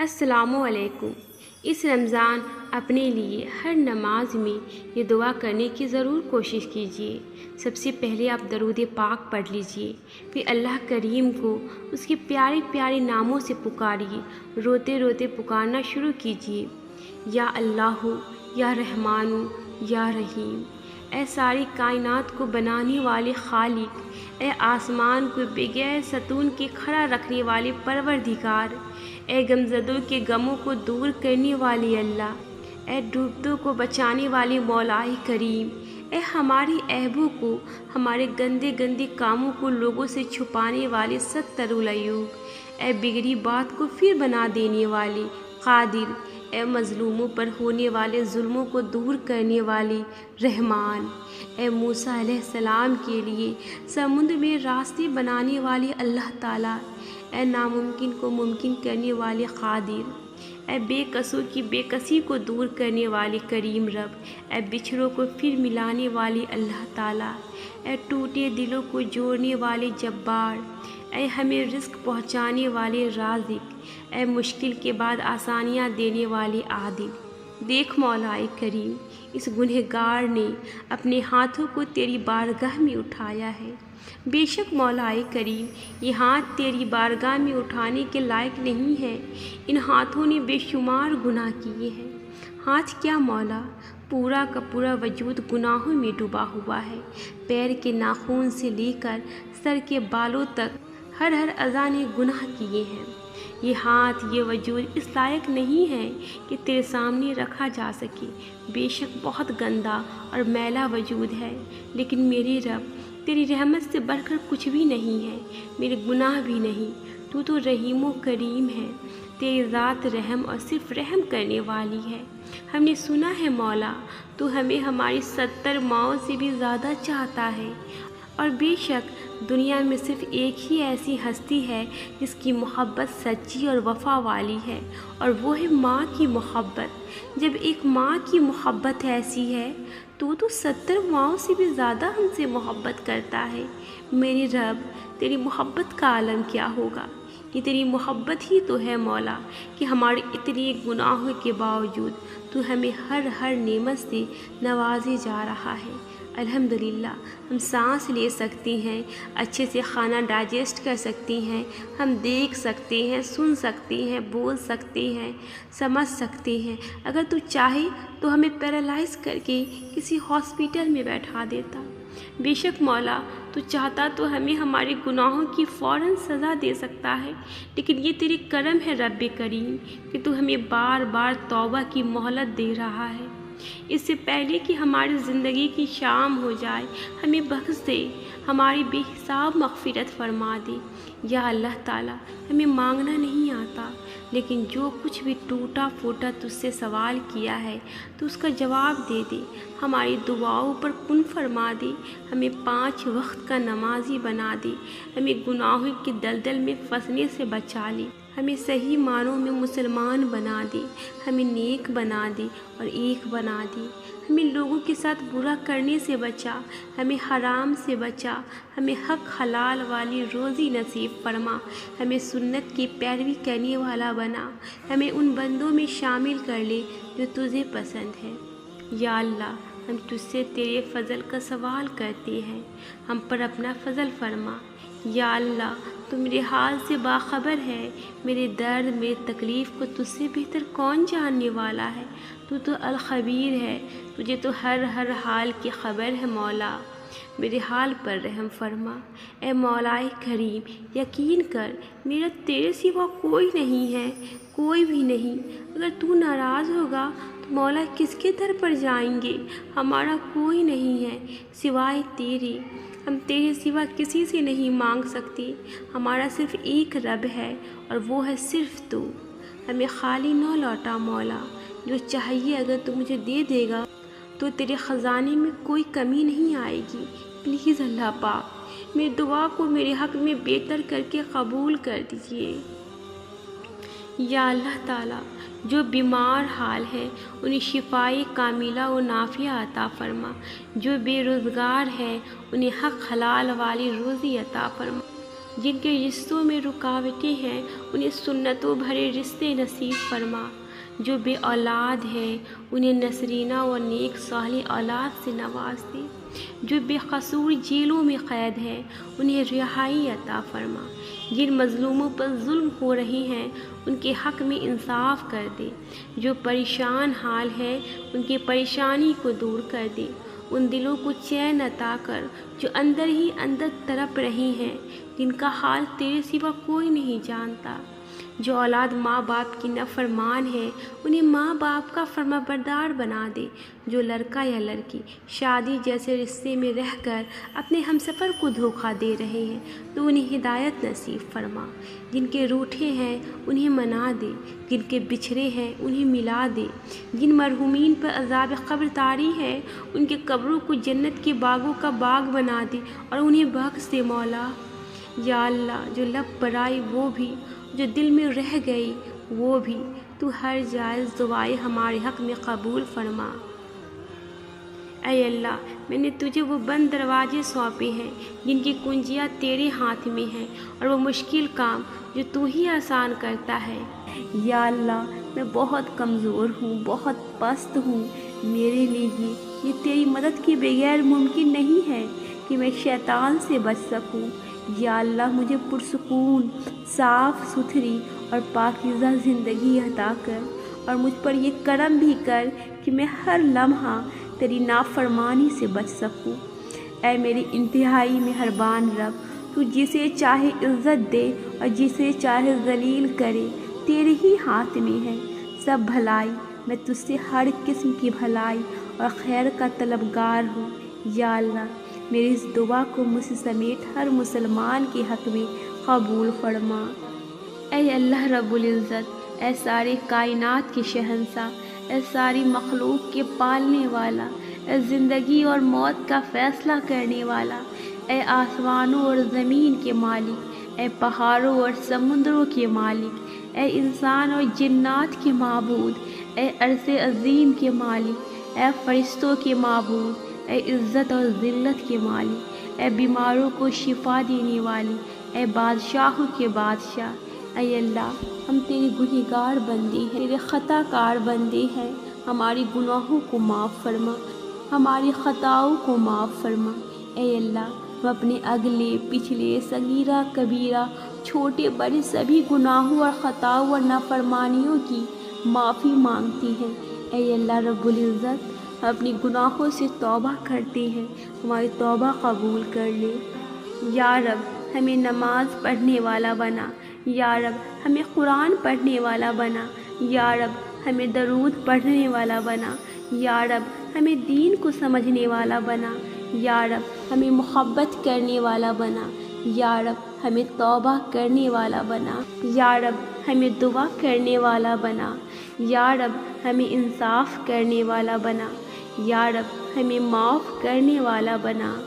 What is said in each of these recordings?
السلام علیکم۔ اس رمضان اپنے لیے ہر نماز میں یہ دعا کرنے کی ضرور کوشش کیجیے۔ سب سے پہلے آپ درود پاک پڑھ لیجیے، پھر اللہ کریم کو اس کے پیارے پیارے ناموں سے پکاریے، روتے روتے پکارنا شروع کیجیے۔ یا اللہ، یا رحمان، یا رحیم، اے ساری کائنات کو بنانے والے خالق، اے آسمان کو بغیر ستون کے کھڑا رکھنے والے پروردگار، اے غمزدوں کے غموں کو دور کرنے والے اللہ، اے ڈوبتوں کو بچانے والے مولا کریم، اے ہماری عیبوں کو، ہمارے گندے گندے کاموں کو لوگوں سے چھپانے والے ستر العیوب، اے بگڑی بات کو پھر بنا دینے والے قادر، اے مظلوموں پر ہونے والے ظلموں کو دور کرنے والے رحمان، اے موسیٰ علیہ السلام کے لیے سمندر میں راستے بنانے والے اللہ تعالیٰ، اے ناممکن کو ممکن کرنے والے قادر، اے بے کسوں کی بے کسی کو دور کرنے والے کریم رب، اے بچھڑوں کو پھر ملانے والے اللہ تعالیٰ، اے ٹوٹے دلوں کو جوڑنے والے جبار، اے ہمیں رزق پہنچانے والے رازق، اے مشکل کے بعد آسانیاں دینے والے عادل۔ دیکھ مولا کریم، اس گنہگار نے اپنے ہاتھوں کو تیری بارگاہ میں اٹھایا ہے۔ بے شک مولا کریم، یہ ہاتھ تیری بارگاہ میں اٹھانے کے لائق نہیں ہے، ان ہاتھوں نے بے شمار گناہ کیے ہیں۔ ہاتھ کیا مولا، پورا کا پورا وجود گناہوں میں ڈوبا ہوا ہے، پیر کے ناخن سے لے کر سر کے بالوں تک ہر اعضاء نے گناہ کیے ہیں۔ یہ ہاتھ، یہ وجود اس لائق نہیں ہے کہ تیرے سامنے رکھا جا سکے، بے شک بہت گندا اور میلا وجود ہے، لیکن میرے رب، تیری رحمت سے بڑھ کر کچھ بھی نہیں ہے، میرے گناہ بھی نہیں، تو رحیم و کریم ہے، تیری ذات رحم اور صرف رحم کرنے والی ہے۔ ہم نے سنا ہے مولا، تو ہمیں ہماری 70 ماؤں سے بھی زیادہ چاہتا ہے، اور بے شک دنیا میں صرف ایک ہی ایسی ہستی ہے جس کی محبت سچی اور وفا والی ہے، اور وہ ہے ماں کی محبت۔ جب ایک ماں کی محبت ایسی ہے تو 70 ماؤں سے بھی زیادہ ہم سے محبت کرتا ہے۔ میرے رب، تیری محبت کا عالم کیا ہوگا؟ یہ تیری محبت ہی تو ہے مولا کہ ہمارے اتنے گناہوں کے باوجود تو ہمیں ہر نعمت سے نوازے جا رہا ہے۔ الحمدللہ ہم سانس لے سکتے ہیں، اچھے سے کھانا ڈائجسٹ کر سکتے ہیں، ہم دیکھ سکتے ہیں، سن سکتے ہیں، بول سکتے ہیں، سمجھ سکتے ہیں۔ اگر تو چاہے تو ہمیں پیرالائز کر کے کسی ہاسپیٹل میں بیٹھا دیتا۔ بے شک مولا، تو چاہتا تو ہمیں ہمارے گناہوں کی فوراً سزا دے سکتا ہے، لیکن یہ تیرے کرم ہے رب کریم کہ تو ہمیں بار بار توبہ کی مہلت دے رہا ہے۔ اس سے پہلے کہ ہماری زندگی کی شام ہو جائے، ہمیں بخش دے، ہماری بے حساب مغفرت فرما دے۔ یا اللہ تعالیٰ، ہمیں مانگنا نہیں آتا، لیکن جو کچھ بھی ٹوٹا پھوٹا تجھ سے سوال کیا ہے تو اس کا جواب دے دے، ہماری دعاؤں پر کن فرما دے، ہمیں 5 وقت کا نمازی بنا دے، ہمیں گناہوں کے دلدل میں پھنسنے سے بچا لے، ہمیں صحیح معنوں میں مسلمان بنا دے، ہمیں نیک بنا دے اور ایک بنا دے، ہمیں لوگوں کے ساتھ برا کرنے سے بچا، ہمیں حرام سے بچا، ہمیں حق حلال والی روزی نصیب فرما، ہمیں سنت کی پیروی کرنے والا بنا، ہمیں ان بندوں میں شامل کر لے جو تجھے پسند ہے۔ یا اللہ، ہم تجھ سے تیرے فضل کا سوال کرتے ہیں، ہم پر اپنا فضل فرما۔ یا اللہ، تو میرے حال سے باخبر ہے، میرے درد، میرے تکلیف کو تجھ سے بہتر کون جاننے والا ہے؟ تو الخبیر ہے، تجھے تو ہر حال کی خبر ہے مولا، میرے حال پر رحم فرما۔ اے مولا کریم، یقین کر میرا تیرے سوا کوئی نہیں ہے، کوئی بھی نہیں۔ اگر تو ناراض ہوگا تو مولا کس کے در پر جائیں گے؟ ہمارا کوئی نہیں ہے سوائے تیرے، ہم تیرے سوا کسی سے نہیں مانگ سکتے، ہمارا صرف ایک رب ہے اور وہ ہے صرف تو۔ ہمیں خالی نہ لوٹا مولا، جو چاہیے اگر تو مجھے دے دے گا تو تیرے خزانے میں کوئی کمی نہیں آئے گی۔ پلیز اللہ پاک، میری دعا کو میرے حق میں بہتر کر کے قبول کر دیجیے۔ یا اللہ تعالیٰ، جو بیمار حال ہے انہیں شفائے کاملہ و نافعہ عطا فرما، جو بے روزگار ہے انہیں حق حلال والی روزی عطا فرما، جن کے رشتوں میں رکاوٹیں ہیں انہیں سنتوں بھرے رشتے نصیب فرما، جو بے اولاد ہیں انہیں نسرینہ اور نیک صالح اولاد سے نواز دے، جو بے قصور جیلوں میں قید ہیں انہیں رہائی عطا فرما، جن مظلوموں پر ظلم ہو رہے ہیں ان کے حق میں انصاف کر دے، جو پریشان حال ہے ان کی پریشانی کو دور کر دے، ان دلوں کو چین عطا کر جو اندر ہی اندر تڑپ رہی ہیں، جن کا حال تیرے سوا کوئی نہیں جانتا، جو اولاد ماں باپ کی نافرمان ہے انہیں ماں باپ کا فرما بردار بنا دے، جو لڑکا یا لڑکی شادی جیسے رشتے میں رہ کر اپنے ہمسفر کو دھوکہ دے رہے ہیں تو انہیں ہدایت نصیب فرما، جن کے روٹھے ہیں انہیں منا دے، جن کے بچھڑے ہیں انہیں ملا دے، جن مرحومین پر عذاب قبر طاری ہے ان کے قبروں کو جنت کے باغوں کا باغ بنا دے اور انہیں بخش دے مولا۔ یا اللہ، جو لب پر آئی وہ بھی، جو دل میں رہ گئی وہ بھی، تو ہر جائز دعائیں ہمارے حق میں قبول فرما۔ اے اللہ، میں نے تجھے وہ بند دروازے سونپے ہیں جن کی کنجیاں تیرے ہاتھ میں ہیں اور وہ مشکل کام جو تو ہی آسان کرتا ہے۔ یا اللہ، میں بہت کمزور ہوں، بہت پست ہوں، میرے لیے یہ تیری مدد کے بغیر ممکن نہیں ہے کہ میں شیطان سے بچ سکوں۔ یا اللہ، مجھے پرسکون، صاف ستھری اور پاکیزہ زندگی عطا کر اور مجھ پر یہ کرم بھی کر کہ میں ہر لمحہ تیری نافرمانی سے بچ سکوں۔ اے میری انتہائی مہربان رب، تو جسے چاہے عزت دے اور جسے چاہے ذلیل کرے، تیرے ہی ہاتھ میں ہے سب بھلائی۔ میں تجھ سے ہر قسم کی بھلائی اور خیر کا طلبگار ہوں۔ یا اللہ، میری اس دعا کو مجھ سمیت ہر مسلمان کے حق میں قبول فرما۔ اے اللہ رب العزت، اے ساری کائنات کے شہنشاہ، اے ساری مخلوق کے پالنے والا، اے زندگی اور موت کا فیصلہ کرنے والا، اے آسمانوں اور زمین کے مالک، اے پہاڑوں اور سمندروں کے مالک، اے انسان اور جنات کے معبود، اے عرش عظیم کے مالک، اے فرشتوں کے معبود، اے عزت اور ذلت کے مالک، اے بیماروں کو شفا دینے والی، اے بادشاہوں کے بادشاہ۔ اے اللہ، ہم تیرے گنہگار بندے ہیں، تیرے خطا کار بندے ہیں، ہماری گناہوں کو معاف فرما، ہماری خطاؤں کو معاف فرما۔ اے اللہ، ہم اپنے اگلے پچھلے صغیرہ کبیرہ چھوٹے بڑے سبھی گناہوں اور خطاؤں اور نافرمانیوں کی معافی مانگتی ہیں۔ اے اللہ رب العزت، ہم اپنی گناہوں سے توبہ کرتے ہیں، ہماری توبہ قبول کر لے۔ یا رب، ہمیں نماز پڑھنے والا بنا، یا رب ہمیں قرآن پڑھنے والا بنا، یا رب ہمیں درود پڑھنے والا بنا، یا رب ہمیں دین کو سمجھنے والا بنا، یا رب ہمیں محبت کرنے والا بنا، یا رب ہمیں توبہ کرنے والا بنا، یا رب ہمیں دعا کرنے والا بنا، یا رب ہمیں انصاف کرنے والا بنا، یا رب ہمیں معاف کرنے والا بنا۔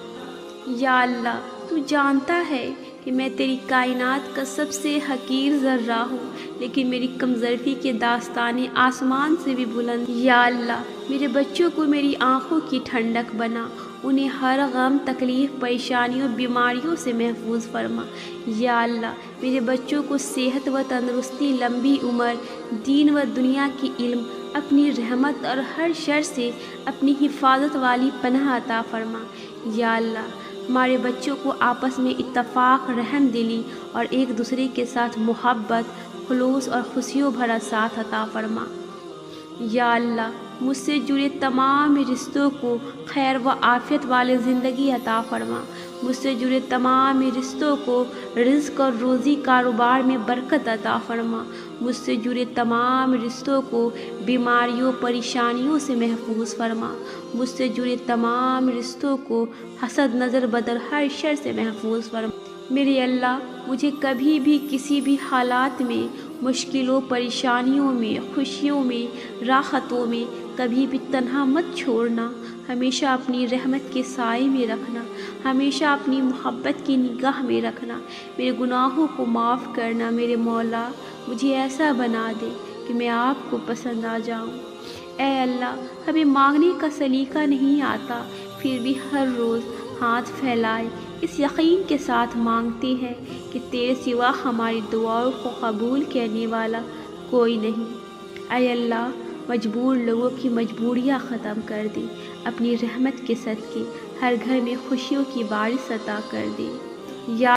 یا اللہ، تو جانتا ہے کہ میں تیری کائنات کا سب سے حقیر ذرہ ہوں، لیکن میری کمزوری کے داستانیں آسمان سے بھی بلند۔ یا اللہ، میرے بچوں کو میری آنکھوں کی ٹھنڈک بنا، انہیں ہر غم تکلیف پریشانیوں بیماریوں سے محفوظ فرما۔ یا اللہ، میرے بچوں کو صحت و تندرستی، لمبی عمر، دین و دنیا کی علم، اپنی رحمت اور ہر شر سے اپنی حفاظت والی پناہ عطا فرما۔ یا اللہ، ہمارے بچوں کو آپس میں اتفاق، رحم دلی اور ایک دوسرے کے ساتھ محبت، خلوص اور خوشیوں بھرا ساتھ عطا فرما۔ یا اللہ، مجھ سے جڑے تمام رشتوں کو خیر و عافیت والے زندگی عطا فرما، مجھ سے جڑے تمام رشتوں کو رزق اور روزی کاروبار میں برکت عطا فرما، مجھ سے جڑے تمام رشتوں کو بیماریوں پریشانیوں سے محفوظ فرما، مجھ سے جڑے تمام رشتوں کو حسد نظر بدر ہر شر سے محفوظ فرما۔ میرے اللہ، مجھے کبھی بھی کسی بھی حالات میں، مشکلوں پریشانیوں میں، خوشیوں میں، راحتوں میں کبھی بھی تنہا مت چھوڑنا، ہمیشہ اپنی رحمت کے سائے میں رکھنا، ہمیشہ اپنی محبت کی نگاہ میں رکھنا، میرے گناہوں کو معاف کرنا۔ میرے مولا، مجھے ایسا بنا دے کہ میں آپ کو پسند آ جاؤں۔ اے اللہ، ہمیں مانگنے کا سلیقہ نہیں آتا، پھر بھی ہر روز ہاتھ پھیلائے اس یقین کے ساتھ مانگتے ہیں کہ تیرے سوا ہماری دعاؤں کو قبول کرنے والا کوئی نہیں۔ اے اللہ، مجبور لوگوں کی مجبوریاں ختم کر دے، اپنی رحمت کے صدقے ہر گھر میں خوشیوں کی بارش عطا کر دے۔ یا